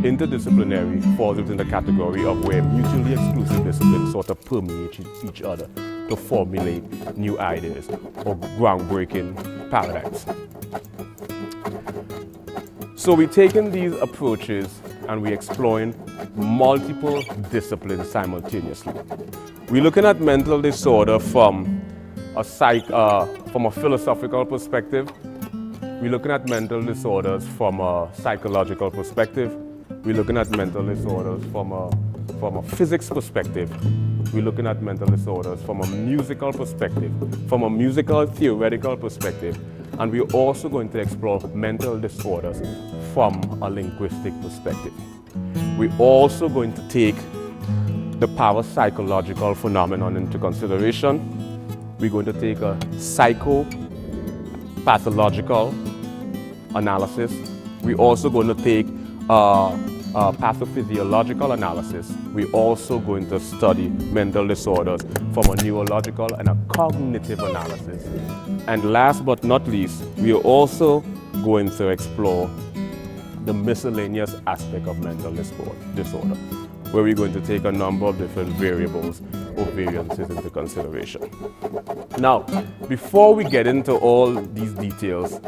interdisciplinary falls within the category of where mutually exclusive disciplines sort of permeate each other to formulate new ideas or groundbreaking paradigms. So we're taking these approaches and we're exploring multiple disciplines simultaneously. We're looking at mental disorder from a philosophical perspective. We're looking at mental disorders from a psychological perspective. We're looking at mental disorders from a physics perspective. We're looking at mental disorders from a musical perspective, from a musical theoretical perspective, and we're also going to explore mental disorders from a linguistic perspective. We're also going to take the parapsychological phenomenon into consideration. We're going to take a psychopathological analysis. We're also going to take pathophysiological analysis. We're also going to study mental disorders from a neurological and a cognitive analysis. And last but not least, we are also going to explore the miscellaneous aspect of mental disorder, where we're going to take a number of different variables or variances into consideration. Now, before we get into all these details,